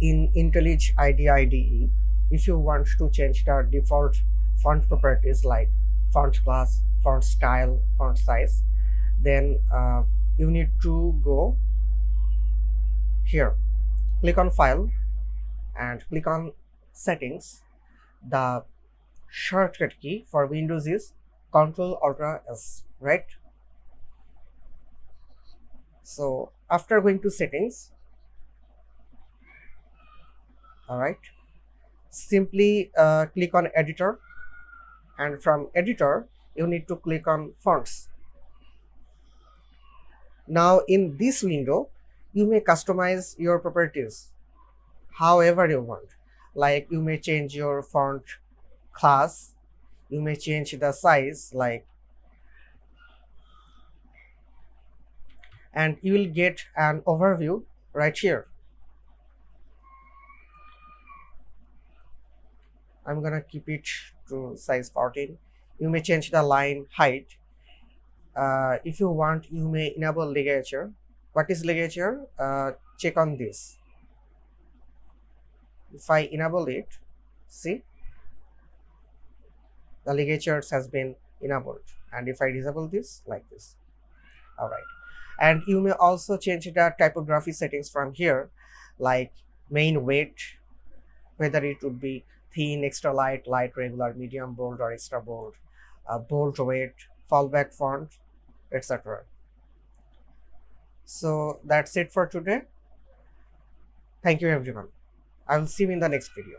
in Intellij IDEA IDE, if you want to change the default font properties like font class, font style, font size, then you need to go here, click on File and click on Settings. The shortcut key for Windows is Ctrl-Alt-S, right? So after going to Settings, all right, simply click on Editor, and from Editor you need to click on Fonts. Now in this window you may customize your properties however you want. Like you may change your font class, you may change the size, like, and you will get an overview right here. I'm gonna keep it to size 14. You may change the line height. If you want, you may enable ligature. What is ligature? Check on this. If I enable it, see, the ligatures has been enabled. And if I disable this, like this. All right. And you may also change the typography settings from here, like main weight, whether it would be thin, extra light, light, regular, medium, bold, or extra bold, bold weight, fallback font, etc. So that's it for today. Thank you everyone. I will see you in the next video.